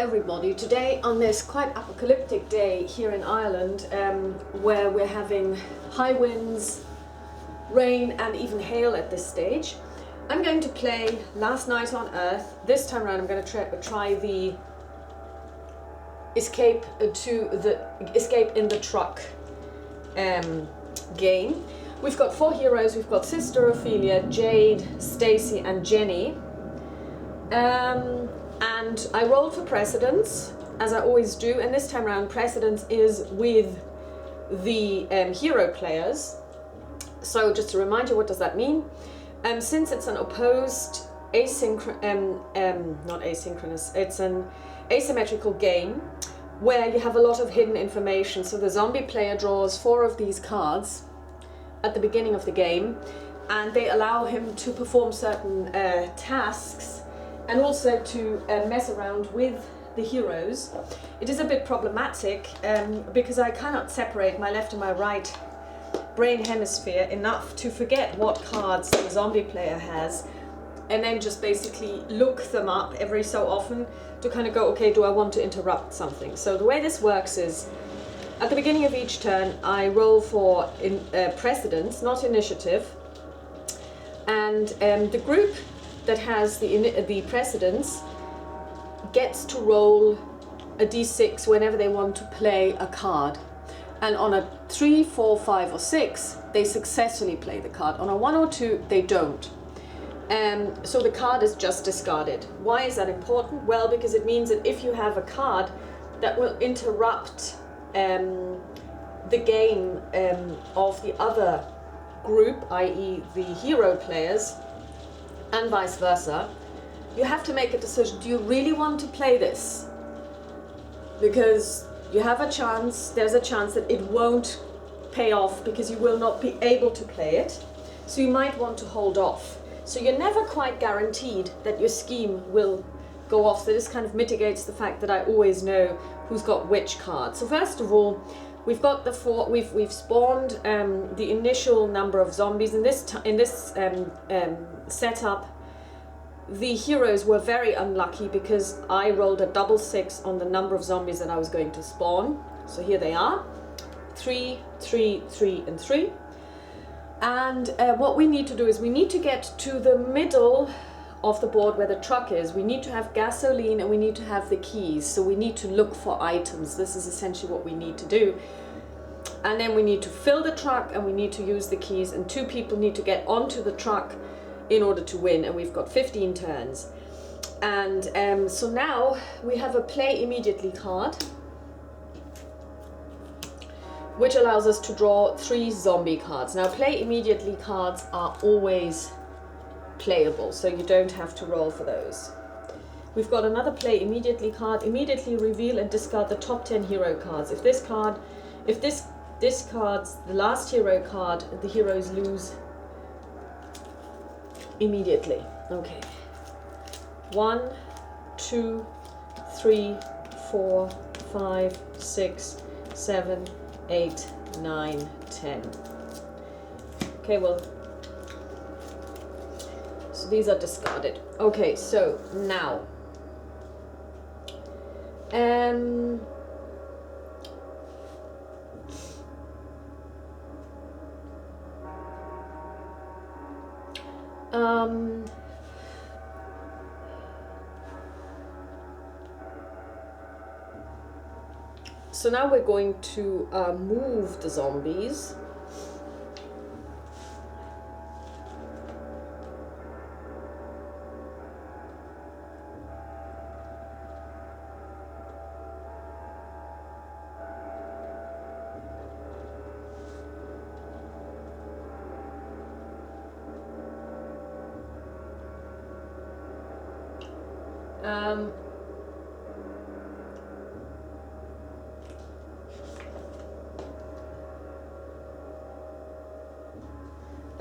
everybody. Today on this quite apocalyptic day here in Ireland, where we're having high winds, rain and even hail at this stage, I'm going to play Last Night on Earth. This time around I'm going to try the escape in the truck game. We've got 4 heroes. We've got Sister Ophelia, Jade, Stacy and Jenny. And I rolled for precedence, as I always do, and this time around precedence is with the hero players. So just to remind you, what does that mean? Since it's an opposed it's an asymmetrical game where you have a lot of hidden information. So the zombie player draws 4 of these cards at the beginning of the game, and they allow him to perform certain tasks and also to mess around with the heroes. It is a bit problematic because I cannot separate my left and my right brain hemisphere enough to forget what cards the zombie player has, and then just basically look them up every so often to kind of go, okay, do I want to interrupt something? So the way this works is, at the beginning of each turn, I roll for precedence, not initiative, and the group that has the precedence gets to roll a d6 whenever they want to play a card. And on a 3, 4, 5 or 6, they successfully play the card. On a 1 or 2, they don't. So the card is just discarded. Why is that important? Well, because it means that if you have a card that will interrupt the game of the other group, i.e. the hero players, and vice versa, you have to make a decision. Do you really want to play this? Because you have a chance, there's a chance that it won't pay off because you will not be able to play it. So you might want to hold off. So you're never quite guaranteed that your scheme will go off. So this kind of mitigates the fact that I always know who's got which card. So first of all, we've got the 4. We've spawned the initial number of zombies. In this setup, the heroes were very unlucky because I rolled a double 6 on the number of zombies that I was going to spawn. So here they are: 3, 3, 3, and 3. And what we need to do is we need to get to the middle of the board where the truck is. We need to have gasoline and we need to have the keys. So we need to look for items. This is essentially what we need to do. And then we need to fill the truck and we need to use the keys, and 2 people need to get onto the truck in order to win, and we've got 15 turns. And so now we have a play immediately card, which allows us to draw 3 zombie cards. Now play immediately cards are always playable, so you don't have to roll for those. We've got another play immediately card. Immediately reveal and discard the top 10 hero cards. If this card's the last hero card, the heroes lose immediately. Okay. 1, 2, 3, 4, 5, 6, 7, 8, 9, 10. Okay, well, so these are discarded. Okay, so now so now we're going to move the zombies.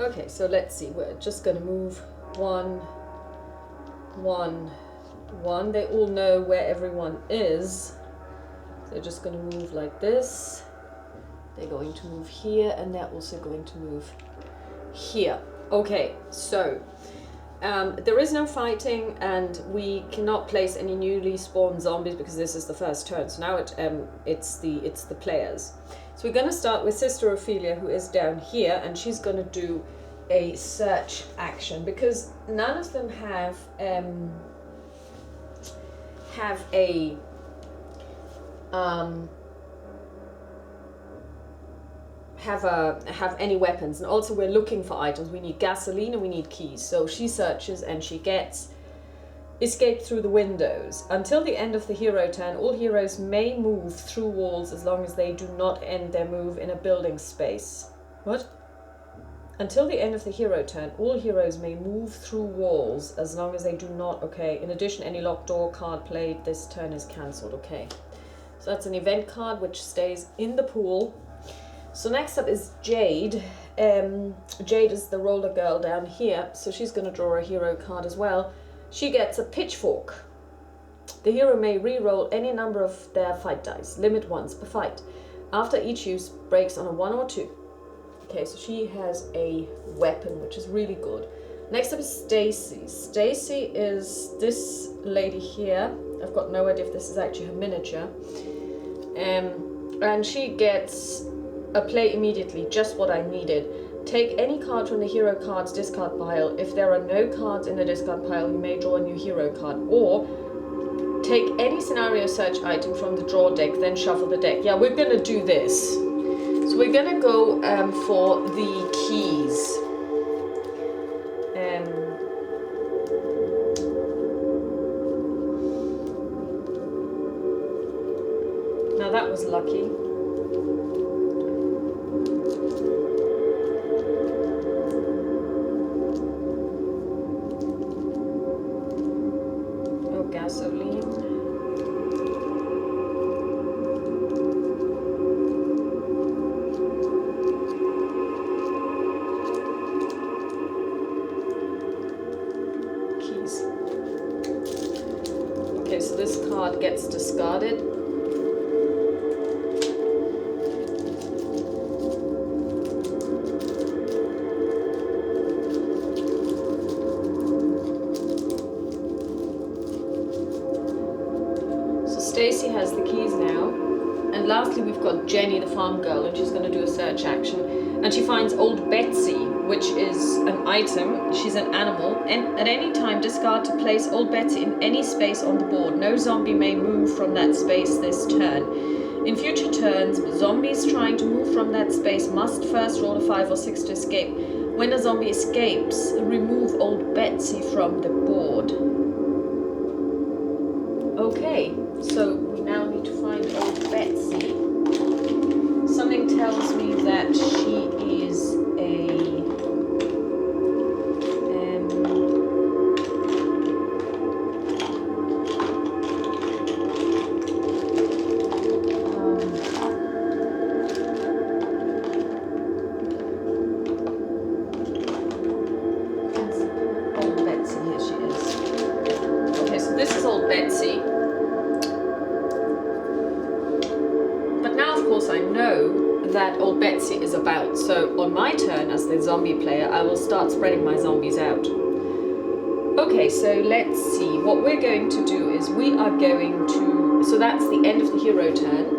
Okay, so let's see, we're just going to move 1, 1, 1. They all know where everyone is. So they're just going to move like this. They're going to move here, and they're also going to move here. Okay, so There is no fighting, and we cannot place any newly spawned zombies because this is the first turn. So now it's the players. So we're going to start with Sister Ophelia, who is down here, and she's going to do a search action because none of them have any weapons, and also we're looking for items. We need gasoline and we need keys. So she searches and she gets escape through the windows. Until the end of the hero turn, all heroes may move through walls as long as they do not end their move in a building space. What? Until the end of the hero turn, all heroes may move through walls as long as they do not. Okay. In addition, any locked door card played this turn is cancelled. Okay. So that's an event card which stays in the pool. So next up is Jade. Jade is the roller girl down here, so she's going to draw a hero card as well. She gets a pitchfork. The hero may re-roll any number of their fight dice, limit once per fight. After each use, breaks on a 1 or 2. Okay, so she has a weapon, which is really good. Next up is Stacy. Stacy is this lady here. I've got no idea if this is actually her miniature. And she gets a play immediately, just what I needed. Take any card from the hero card's discard pile. If there are no cards in the discard pile, you may draw a new hero card. Or take any scenario search item from the draw deck, then shuffle the deck. Yeah, we're going to do this. So we're going to go for the keys. Now that was lucky. Gasoline. Keys. Okay, so this card gets discarded. Stacy has the keys now, and lastly we've got Jenny, the farm girl, and she's going to do a search action, and she finds Old Betsy, which is an item. She's an animal, and at any time discard to place Old Betsy in any space on the board. No zombie may move from that space this turn. In future turns, zombies trying to move from that space must first roll a 5 or 6 to escape. When a zombie escapes, remove Old Betsy from the board. Okay. So we now need to find Old Betsy. Something tells me that she is a Old Betsy. Here she is. Okay, so this is Old Betsy. I know that Old Betsy is about, so on my turn as the zombie player, I will start spreading my zombies out. Okay, so let's see. What we're going to do is we are going to, so that's the end of the hero turn.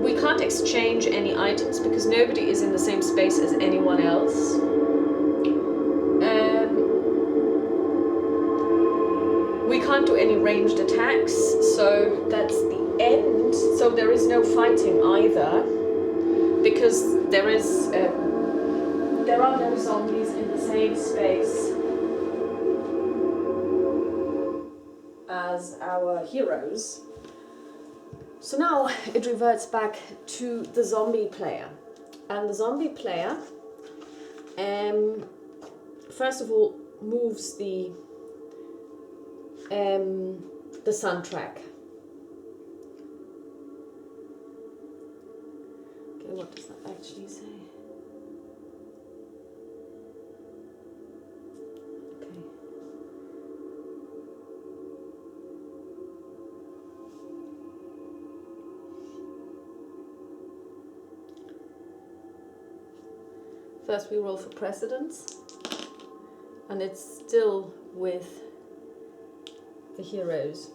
We can't exchange any items because nobody is in the same space as anyone else. We can't do any ranged attacks, so that's the end. So there is no fighting either, because there are no zombies in the same space as our heroes. So now it reverts back to the zombie player, and the zombie player first of all moves the soundtrack. Okay, what does that actually say? Okay. First we roll for precedence. and it's still with the heroes.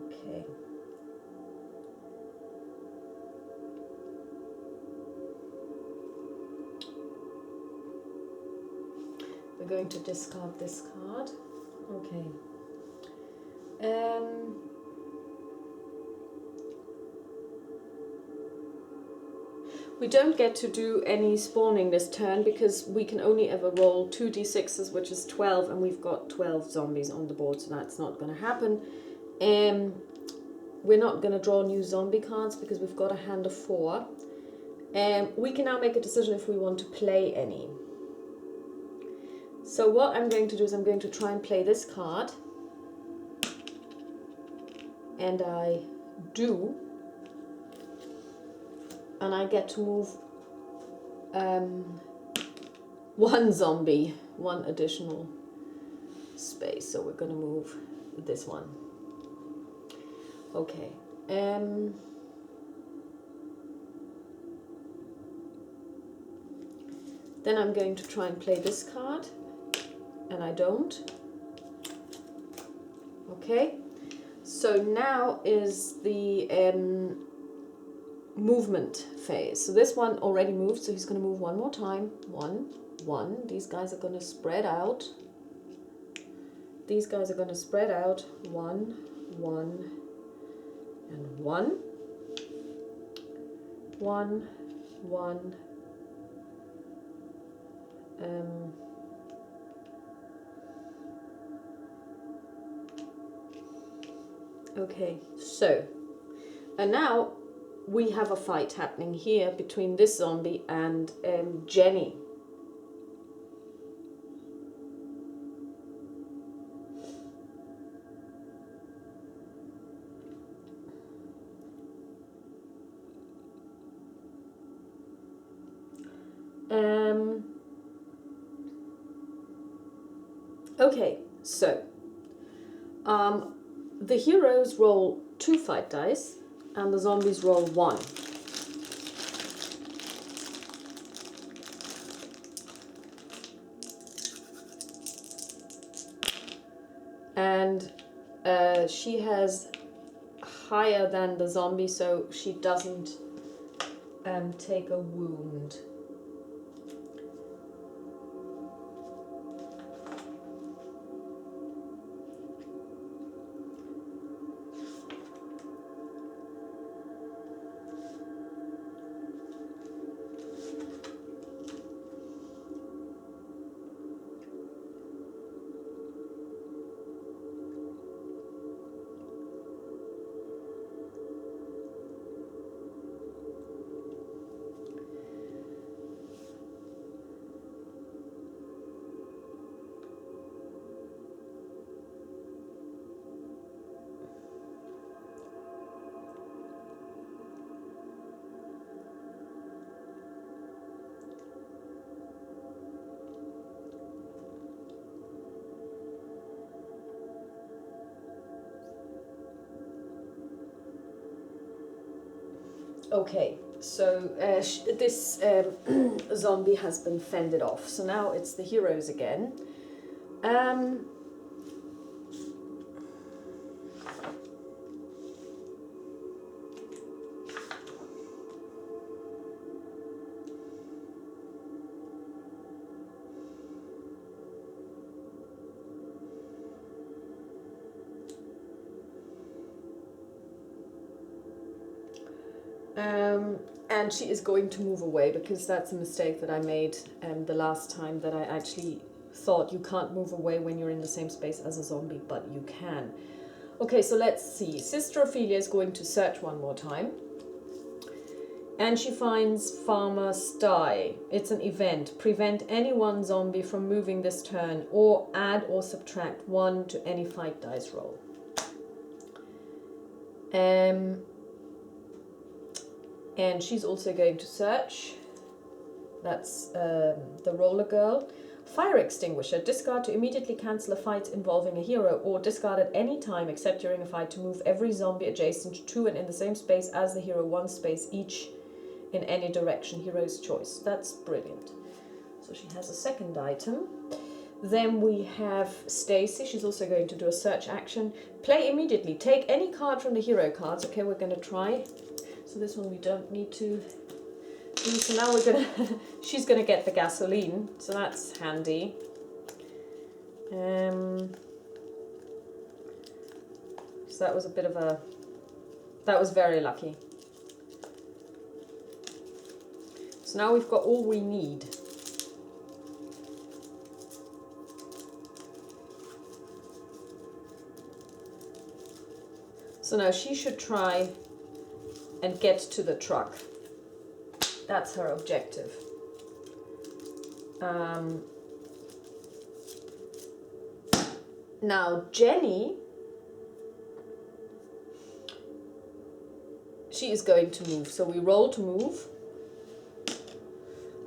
Okay. We're going to discard this card. Okay. We don't get to do any spawning this turn because we can only ever roll 2d6s, which is 12, and we've got 12 zombies on the board, so that's not going to happen. We're not going to draw new zombie cards because we've got a hand of 4. We can now make a decision if we want to play any. So what I'm going to do is I'm going to try and play this card. And I do. And I get to move one zombie, one additional space. So we're going to move this one. Okay. Then I'm going to try and play this card. And I don't. Okay. So now is the movement phase. So this one already moved, so he's going to move one more time. 1, 1. These guys are going to spread out. These guys are going to spread out. 1, 1, and 1. 1, 1. Okay, so, and now we have a fight happening here between this zombie and Jenny. Okay, so the heroes roll 2 fight dice and the zombies roll 1. And she has higher than the zombie, so she doesn't take a wound. Okay, so this zombie has been fended off. So now it's the heroes again. And she is going to move away because that's a mistake that I made the last time, that I actually thought you can't move away when you're in the same space as a zombie, but you can. Okay, so let's see. Sister Ophelia is going to search one more time. And she finds Farmer Sty. It's an event. Prevent any one zombie from moving this turn, or add or subtract 1 to any fight dice roll. And she's also going to search. That's the roller girl. Fire extinguisher. Discard to immediately cancel a fight involving a hero, or discard at any time except during a fight to move every zombie adjacent to and in the same space as the hero, one space each in any direction, hero's choice. That's brilliant. So she has a second item. Then we have Stacy. She's also going to do a search action. Play immediately. Take any card from the hero cards. Okay, we're going to try. So this one we don't need to do. So now we're going to... she's going to get the gasoline. So that's handy. So that was a bit of a... that was very lucky. So now we've got all we need. So now she should try and get to the truck. That's her objective. Now Jenny, she is going to move. So we roll to move.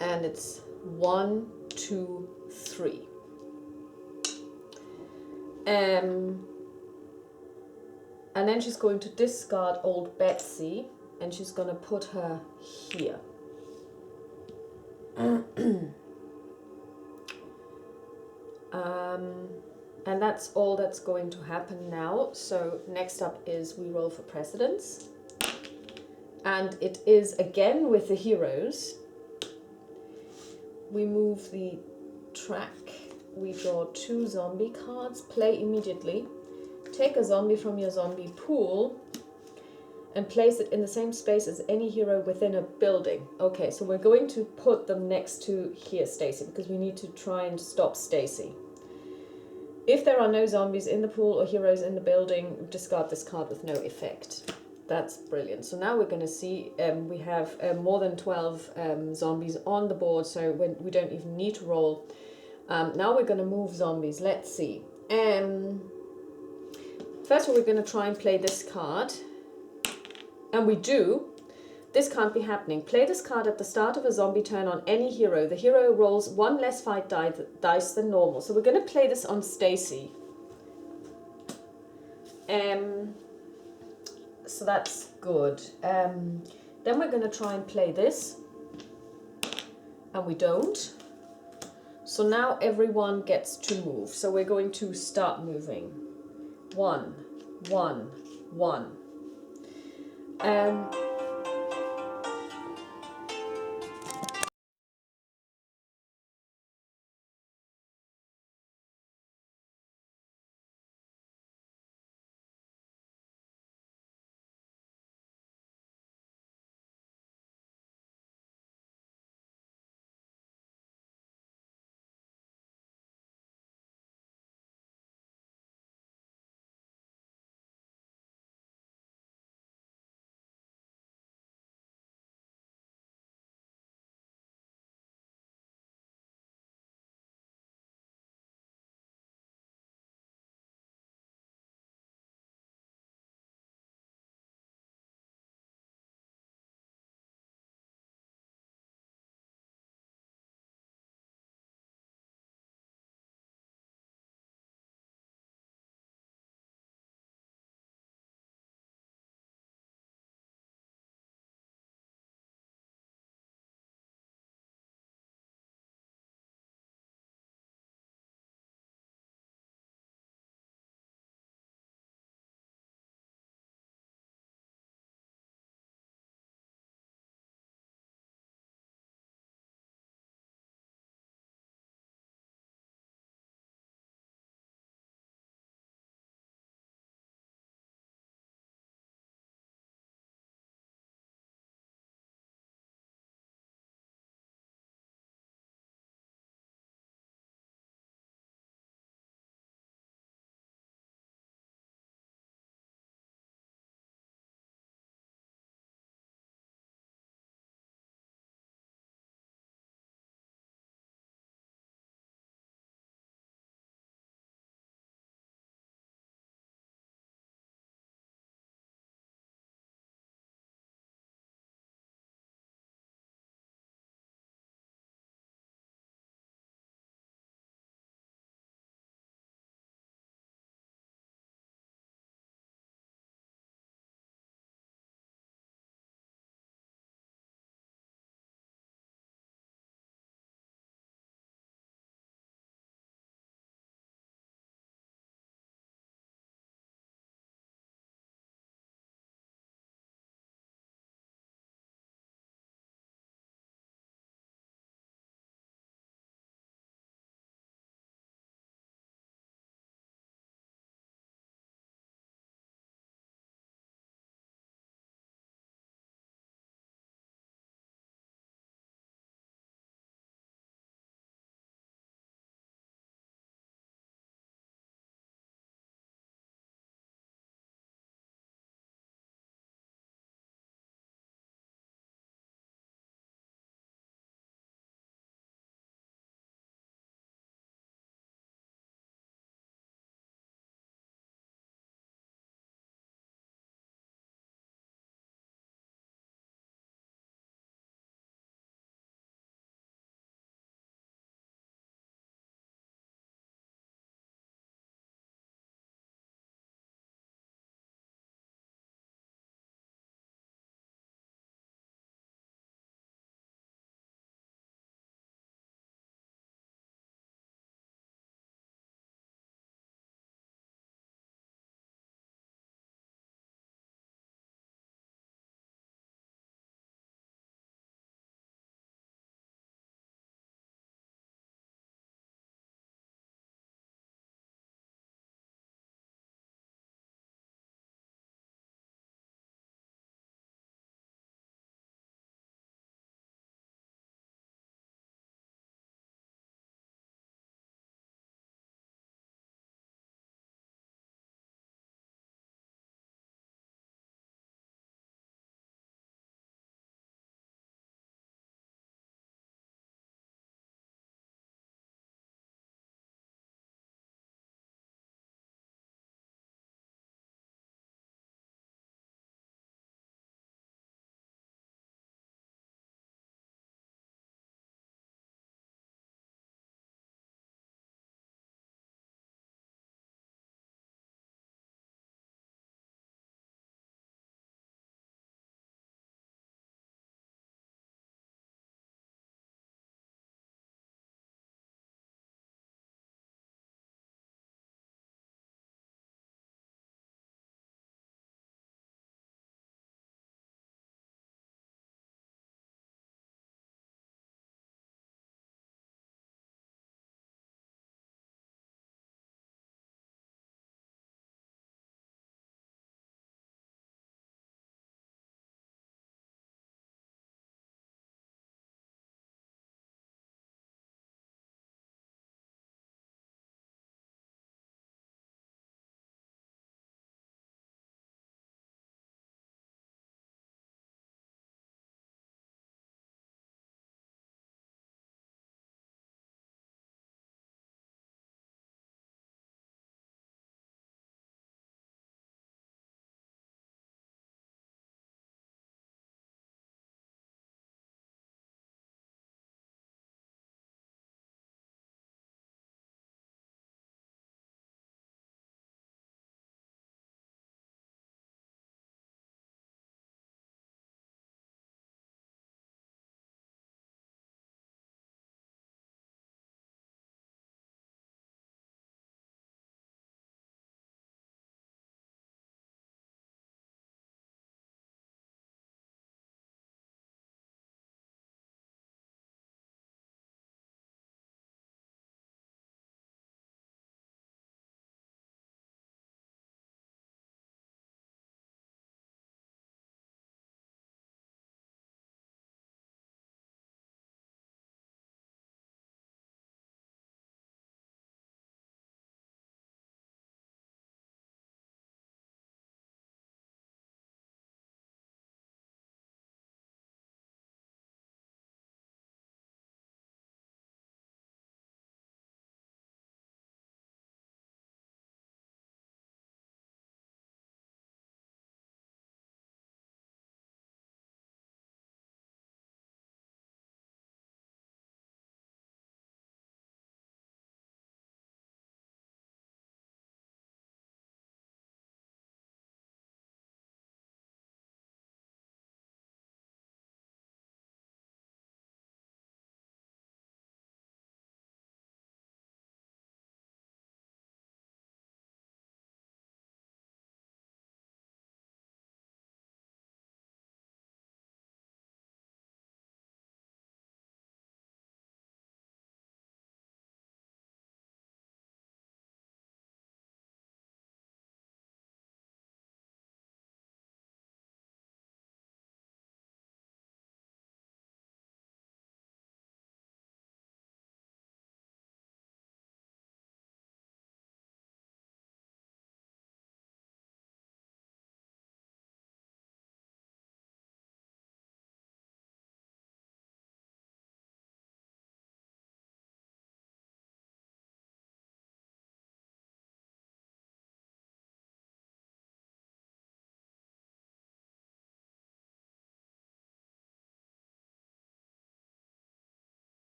And it's 1, 2, 3. And then she's going to discard old Betsy, and she's going to put her here. And that's all that's going to happen now. So next up is we roll for precedence. And it is again with the heroes. We move the track. We draw 2 zombie cards. Play immediately. Take a zombie from your zombie pool and place it in the same space as any hero within a building. Okay, so we're going to put them next to here, Stacy, because we need to try and stop Stacy. If there are no zombies in the pool or heroes in the building, discard this card with no effect. That's brilliant. So now we're going to see we have more than 12 zombies on the board, so we don't even need to roll. Now we're going to move zombies. Let's see. First of all, we're going to try and play this card. And we do. This can't be happening. Play this card at the start of a zombie turn on any hero. The hero rolls 1 less fight dice than normal. So we're going to play this on Stacy. So that's good. Then we're going to try and play this. And we don't. So now everyone gets to move. So we're going to start moving. 1, 1, 1.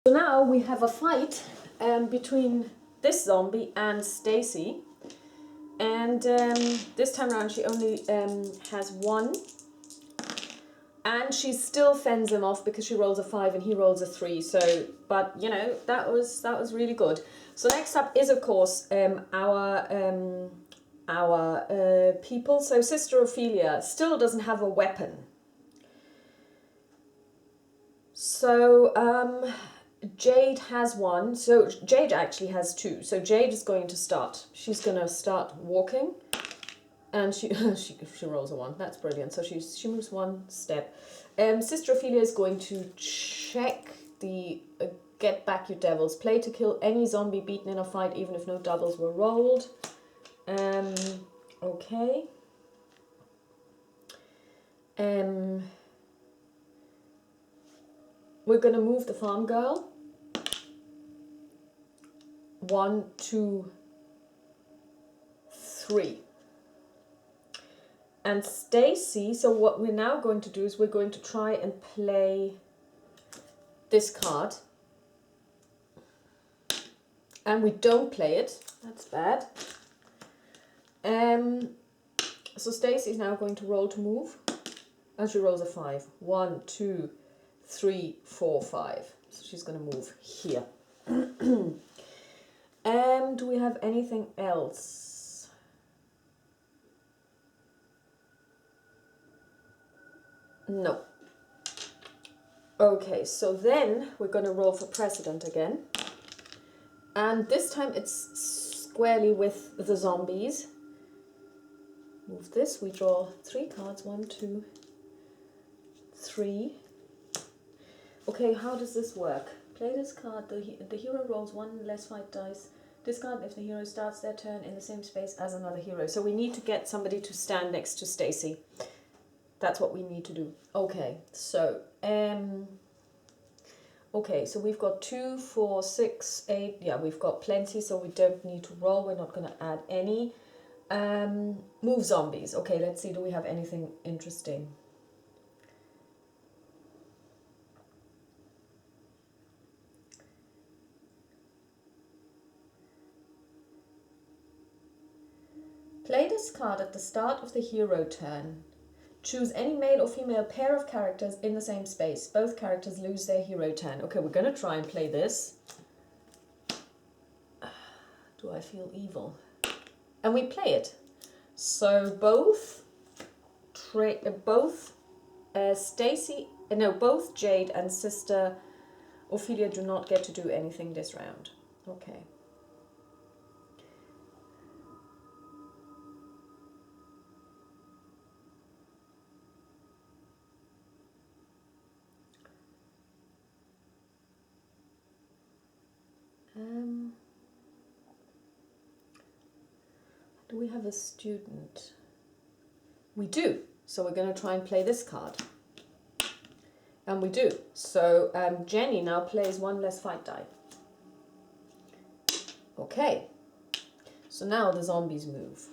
So now we have a fight between this zombie and Stacy. And this time around she only has one. And she still fends him off because she rolls a 5 and he rolls a 3. So, but you know, that was really good. So next up is of course our people. So Sister Ophelia still doesn't have a weapon. So Jade has one. So Jade actually has 2. So Jade is going to start. She's going to start walking. And she rolls a 1. That's brilliant. So she moves 1 step. Sister Ophelia is going to check the get back, you devils. Play to kill any zombie beaten in a fight, even if no doubles were rolled. Okay. We're going to move the farm girl. 1, 2, 3. And Stacy, so what we're now going to do is we're going to try and play this card. And we don't play it. That's bad. So Stacy is now going to roll to move. And she rolls a 5. 1, 2, 3, 4, 5. So she's going to move here. Do we have anything else? No. Okay, so then we're going to roll for precedent again. And this time it's squarely with the zombies. Move this, we draw 3 cards. 1, 2, 3. Okay, how does this work? Play this card, the hero rolls 1 less fight dice. Discard if the hero starts their turn in the same space as another hero. So we need to get somebody to stand next to Stacy. That's what we need to do. Okay, so so we've got 2, 4, 6, 8. Yeah, we've got plenty, so we don't need to roll. We're not going to add any. Move zombies. Okay, let's see. Do we have anything interesting? Play this card at the start of the hero turn. Choose any male or female pair of characters in the same space. Both characters lose their hero turn. Okay, we're going to try and play this. Do I feel evil? And we play it. So both Jade and Sister Ophelia do not get to do anything this round. Okay. Do we have a student? We do. So we're going to try and play this card. And we do. So Jenny now plays 1 less fight die. Okay. So now the zombies move.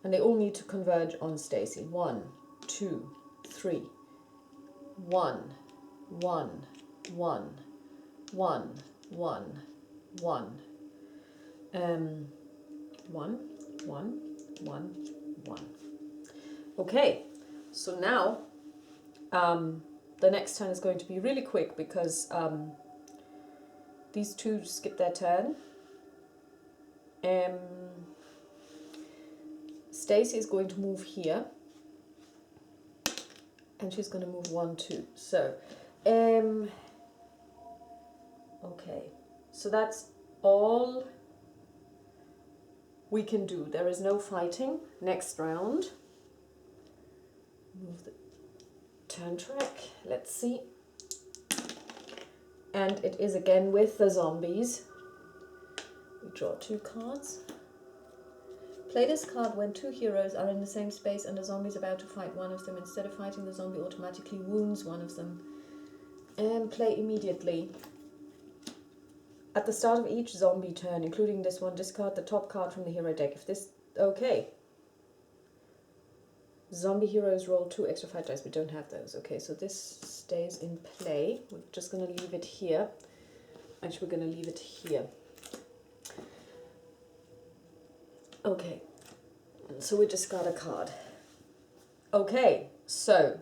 And they all need to converge on Stacy. 1, 2, 3. 1, 1, 1, 1, 1, 1. 1, 1, 1, 1. Okay, so now the next turn is going to be really quick because these 2 skip their turn. Stacy is going to move here. And she's going to move 1, 2. So, okay, so that's all we can do. There is no fighting. Next round. Move the turn track. Let's see. And it is again with the zombies. We draw 2 cards. Play this card when 2 heroes are in the same space and a zombie is about to fight one of them. Instead of fighting, the zombie automatically wounds one of them. And play immediately. At the start of each zombie turn, including this one, discard the top card from the hero deck. If this... Okay. Zombie heroes roll 2 extra fight dice. We don't have those. Okay, so this stays in play. We're just going to leave it here. Actually, we're going to leave it here. Okay, so we discard a card. Okay, so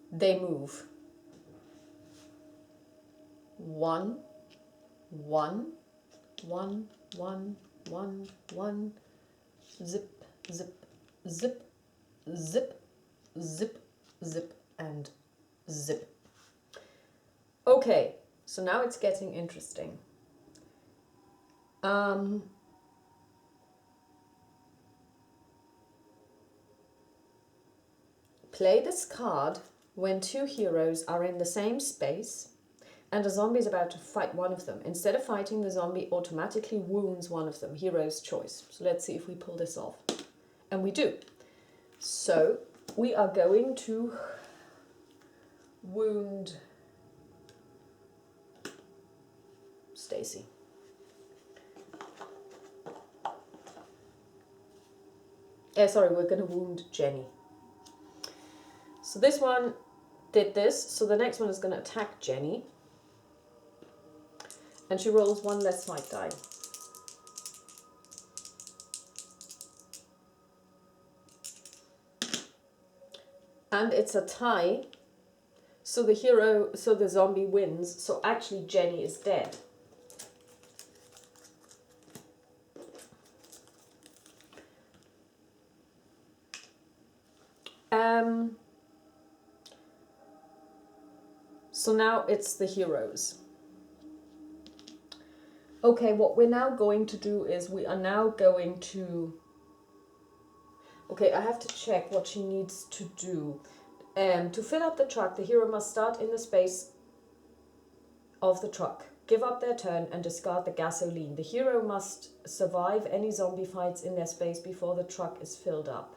they move. 1, 1, 1, 1, 1, 1, zip, zip, zip, zip, zip, zip, and zip. Okay, so now it's getting interesting. Play this card when 2 heroes are in the same space and a zombie is about to fight one of them. Instead of fighting, the zombie automatically wounds one of them. Hero's choice. So let's see if we pull this off. And we do. So we are going to wound Stacy. Sorry, we're going to wound Jenny. So this one did this, so the next one is going to attack Jenny. And she rolls 1 less fight die. And it's a tie, so the zombie wins, so actually Jenny is dead. So now it's the heroes. Okay, what we're now going to do is we are now going to... Okay, I have to check what she needs to do. To fill up the truck, the hero must start in the space of the truck, give up their turn and discard the gasoline. The hero must survive any zombie fights in their space before the truck is filled up.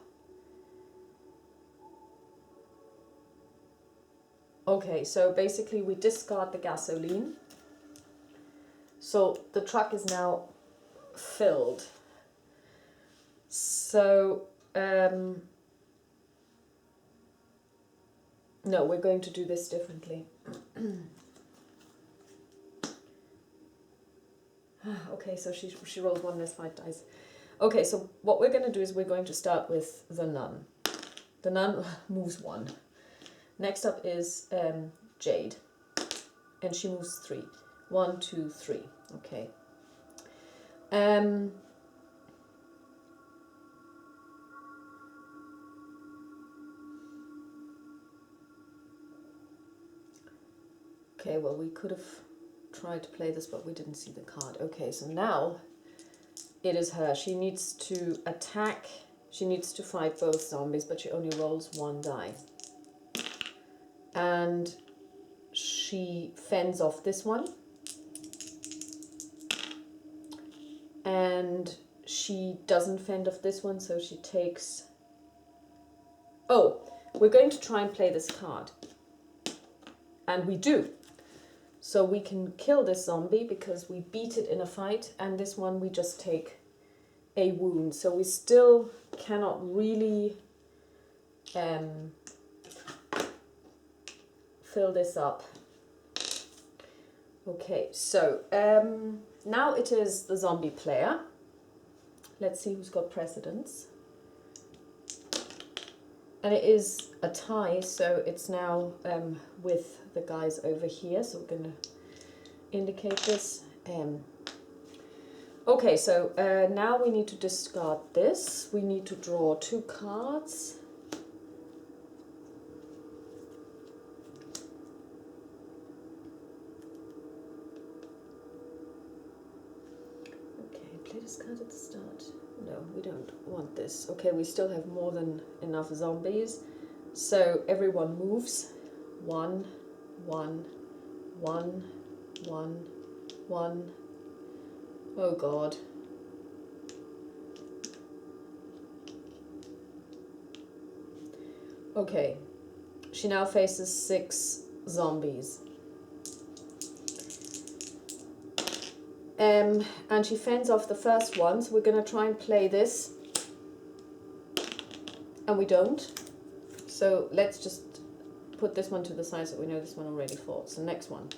Okay, so basically we discard the gasoline. So the truck is now filled. So, no, we're going to do this differently. Okay, so she rolls 1 less fight dice. Okay, so what we're going to do is we're going to start with the nun. The nun moves 1. Next up is Jade, and she moves 3. 1, 2, 3. Okay. Okay, well, we could have tried to play this, but we didn't see the card. Okay, so now it is her. She needs to attack. She needs to fight both zombies, but she only rolls 1 die. And she fends off this one. And she doesn't fend off this one, so she takes... Oh, we're going to try and play this card. And we do. So we can kill this zombie because we beat it in a fight, and this one we just take a wound. So we still cannot really fill this up. Okay, so now it is the zombie player. Let's see who's got precedence. And it is a tie, so it's now with the guys over here. So we're going to indicate this. Okay, so now we need to discard this. We need to draw 2 cards. Okay, play this card at the start. No, we don't want this. Okay, we still have more than enough zombies. So everyone moves. 1, 1, 1, 1, 1. Oh God. Okay, she now faces 6 zombies. And she fends off the first one, so we're going to try and play this. And we don't. So let's just put this one to the side so we know this one already fought. So next one.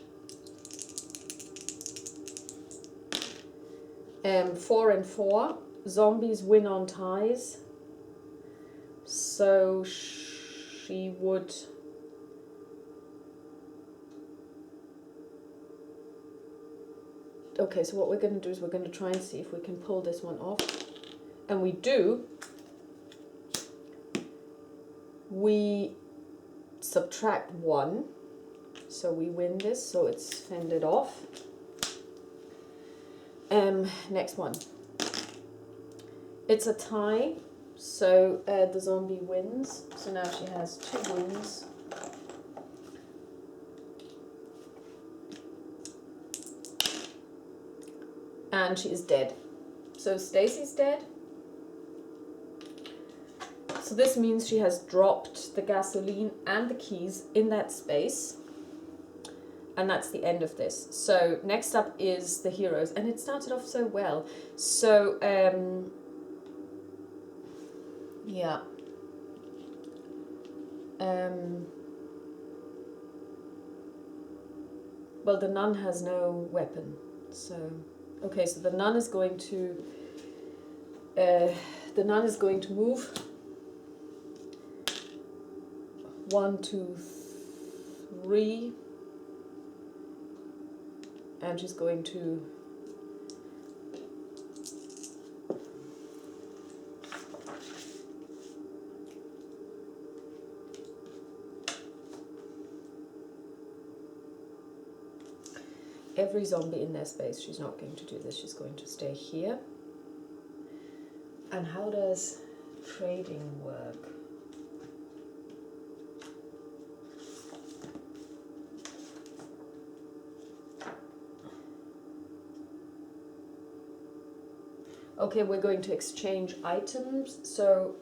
4 and 4. Zombies win on ties. So she would... Okay, so what we're going to do is we're going to try and see if we can pull this one off. And we do. We subtract 1. So we win this, so it's fended off. Next one. It's a tie, so the zombie wins. So now she has 2 wins. And she is dead. So Stacy's dead. So this means she has dropped the gasoline and the keys in that space. And that's the end of this. So next up is the heroes. And it started off so well. So, yeah. Well, the nun has no weapon. So, okay, so the nun is going to... the nun is going to move. 1, 2, 3. And she's going to every zombie in their space. She's not going to do this. She's going to stay here. And how does trading work? Okay, we're going to exchange items, so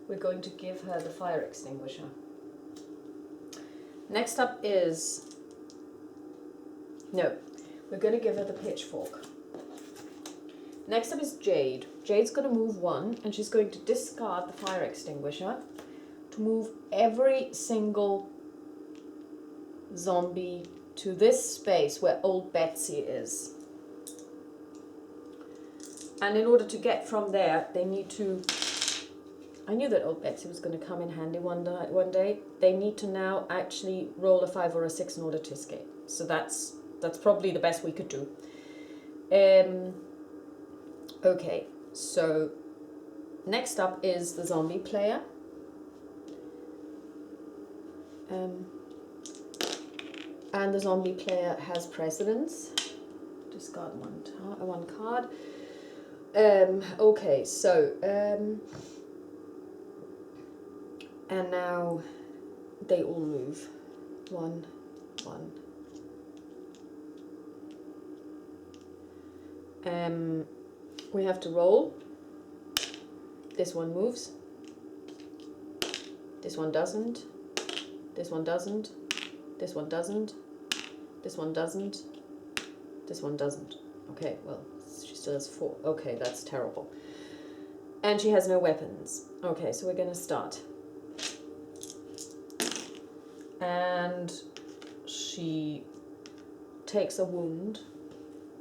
we're going to give her the fire extinguisher. Next up is, no, we're going to give her the pitchfork. Next up is Jade. Jade's going to move 1, and she's going to discard the fire extinguisher to move every single zombie to this space where old Betsy is. And in order to get from there, they need to... I knew that old Betsy was going to come in handy one day. They need to now actually roll a 5 or a 6 in order to escape. So that's probably the best we could do. Okay, so next up is the zombie player. And the zombie player has precedence. Discard one card. Okay, so and now they all move. 1, 1. We have to roll. This one moves. This one doesn't. This one doesn't. This one doesn't. This one doesn't. This one doesn't. Okay, well, she still has 4. Okay, that's terrible. And she has no weapons. Okay, so we're going to start. And she takes a wound.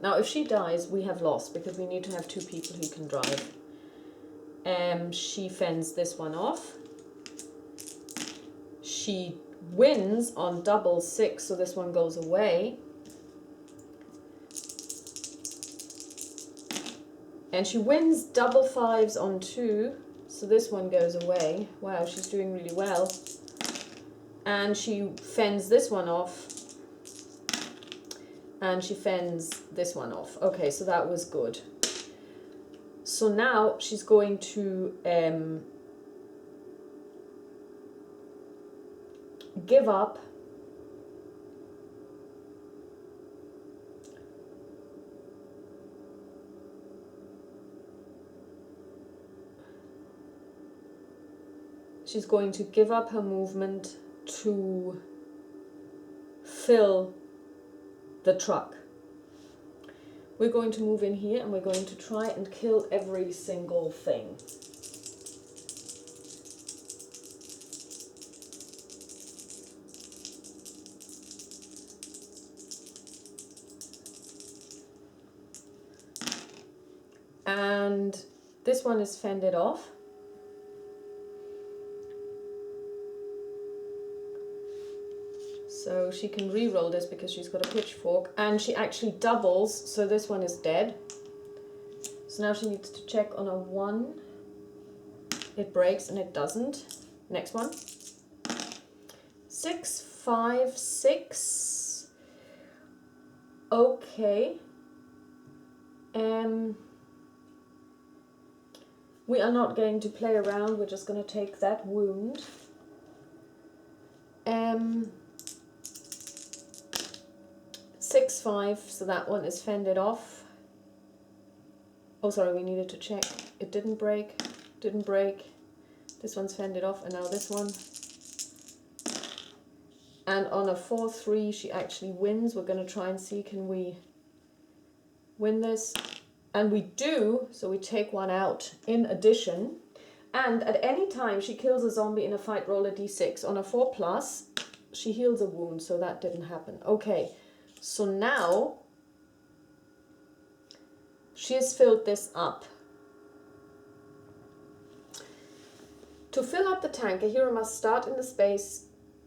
Now, if she dies, we have lost because we need to have 2 people who can drive. She fends this one off. She wins on double 6, so this one goes away. And she wins double 5s on 2, so this one goes away. Wow, she's doing really well. And she fends this one off. And she fends this one off. Okay, so that was good. So now she's going to give up she's going to give up her movement to fill the truck. We're going to move in here and we're going to try and kill every single thing. And this one is fended off. So she can re-roll this because she's got a pitchfork, and she actually doubles, so this one is dead. So now she needs to check on a 1. It breaks and it doesn't. Next one. 6, 5, 6. Okay. We are not going to play around, we're just going to take that wound. 6, 5, so that one is fended off. Oh, sorry, we needed to check. It didn't break, didn't break. This one's fended off, and now this one. And on a 4, 3, she actually wins. We're going to try and see, can we win this? And we do, so we take one out in addition. And at any time she kills a zombie in a fight, roll a d6. On a 4+, she heals a wound, so that didn't happen. Okay, so now she has filled this up. To fill up the tank, a hero must start in the space,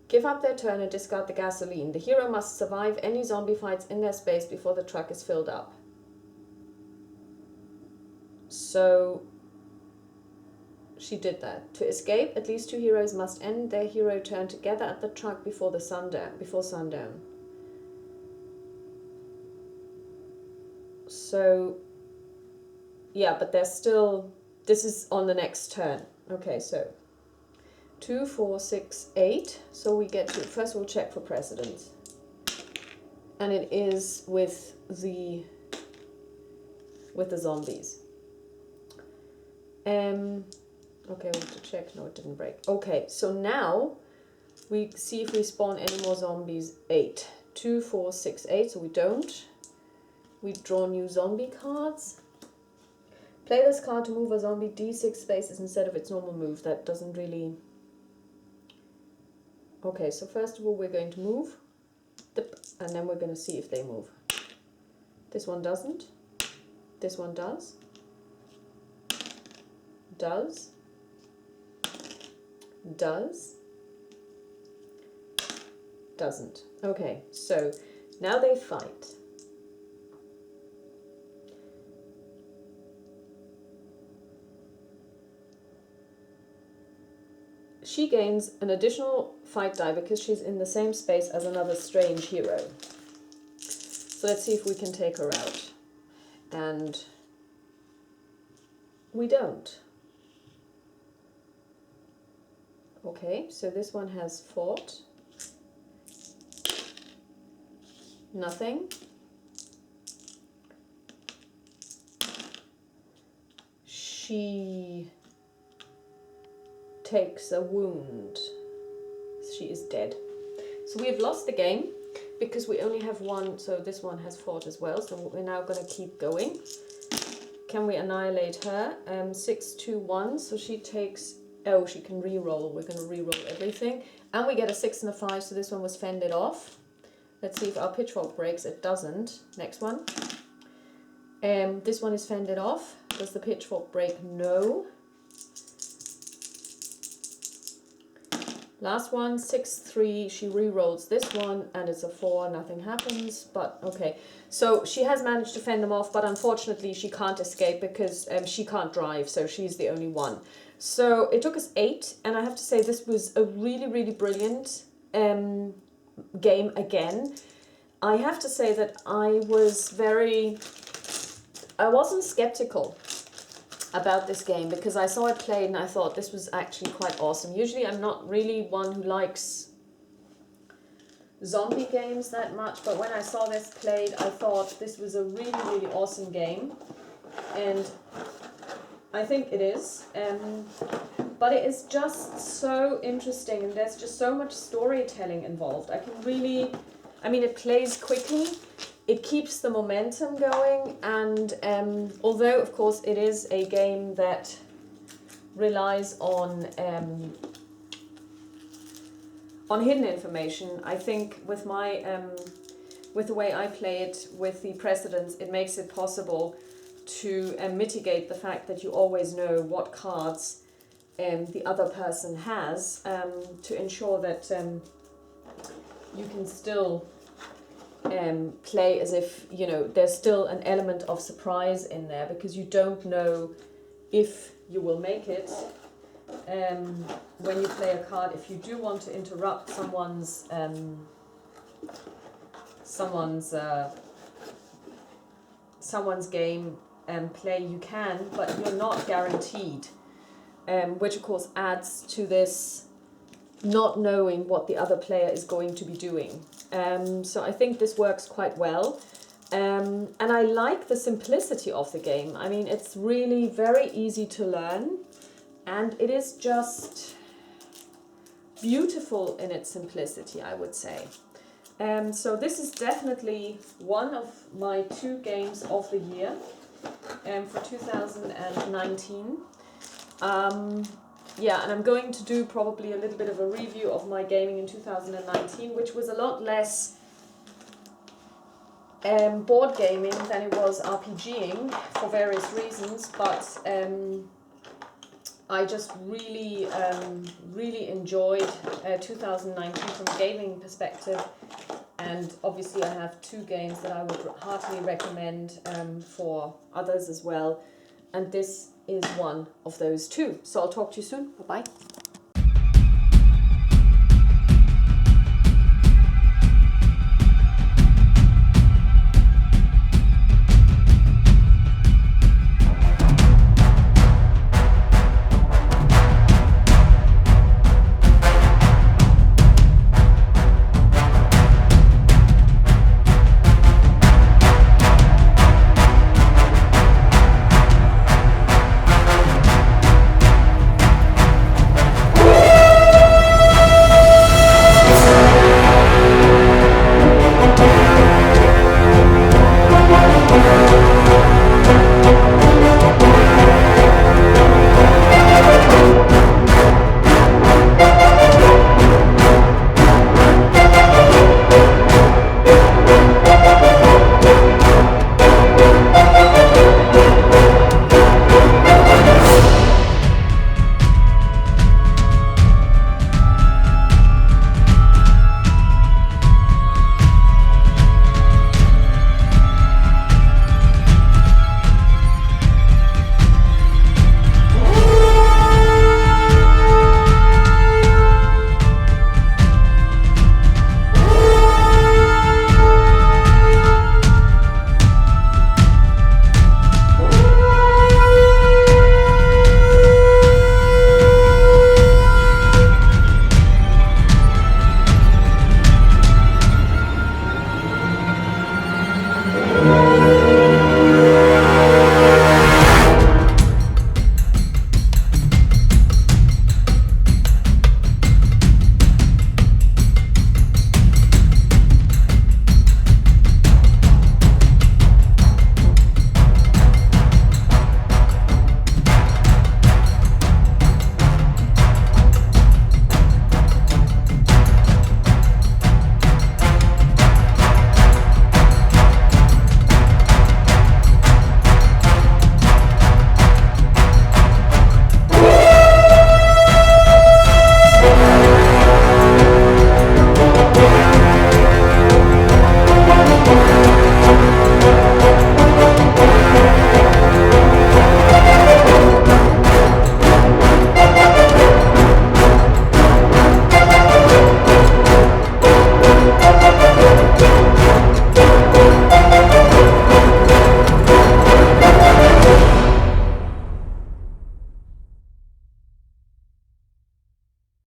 give up their turn and discard the gasoline. The hero must survive any zombie fights in their space before the truck is filled up. So she did that. To escape, at least 2 heroes must end their hero turn together at the truck before sundown. So yeah, but there's still, this is on the next turn. Okay, so 2, 4, 6, 8. So we get to, first we'll check for precedence. And it is with the zombies. Okay, we have to check. No, it didn't break. Okay, so now we see if we spawn any more zombies. 8. 2, 4, 6, 8. So we don't. We draw new zombie cards. Play this card to move a zombie d6 spaces instead of its normal move. That doesn't really... Okay, so first of all we're going to move. And then we're going to see if they move. This one doesn't. This one does. Does. Doesn't. Okay, so now they fight. She gains an additional fight die because she's in the same space as another strange hero. So let's see if we can take her out. And we don't. Okay, so this one has fought. Nothing. She takes a wound. She is dead. So we have lost the game because we only have one, so this one has fought as well. So we're now going to keep going. Can we annihilate her? 6, 2, 1. So she takes... Oh, she can re-roll. We're going to re-roll everything. And we get a 6 and a 5, so this one was fended off. Let's see if our pitchfork breaks. It doesn't. Next one. This one is fended off. Does the pitchfork break? No. Last one, 6, 3. She re-rolls this one, and it's a 4. Nothing happens, but okay. So she has managed to fend them off, but unfortunately she can't escape because she can't drive, so she's the only one. So it took us 8, and I have to say this was a really, really brilliant game again. I have to say that I wasn't skeptical about this game because I saw it played and I thought this was actually quite awesome. Usually I'm not really one who likes zombie games that much, but when I saw this played I thought this was a really, really awesome game, and I think it is. but it is just so interesting, and there's just so much storytelling involved. It plays quickly, it keeps the momentum going, and although of course it is a game that relies on hidden information, I think with my with the way I play it, with the precedence, it makes it possible to mitigate the fact that you always know what cards the other person has, to ensure that you can still play as if, you know, there's still an element of surprise in there, because you don't know if you will make it when you play a card. If you do want to interrupt someone's game play, you can, but you're not guaranteed, which of course adds to this not knowing what the other player is going to be doing. So I think this works quite well, and I like the simplicity of the game. I mean, it's really very easy to learn, and it is just beautiful in its simplicity, I would say. So this is definitely one of my 2 games of the year for 2019. Yeah, and I'm going to do probably a little bit of a review of my gaming in 2019, which was a lot less board gaming than it was RPGing for various reasons, but I just really, really enjoyed 2019 from a gaming perspective, and obviously I have 2 games that I would heartily recommend for others as well, and this is one of those 2. So I'll talk to you soon. Bye-bye.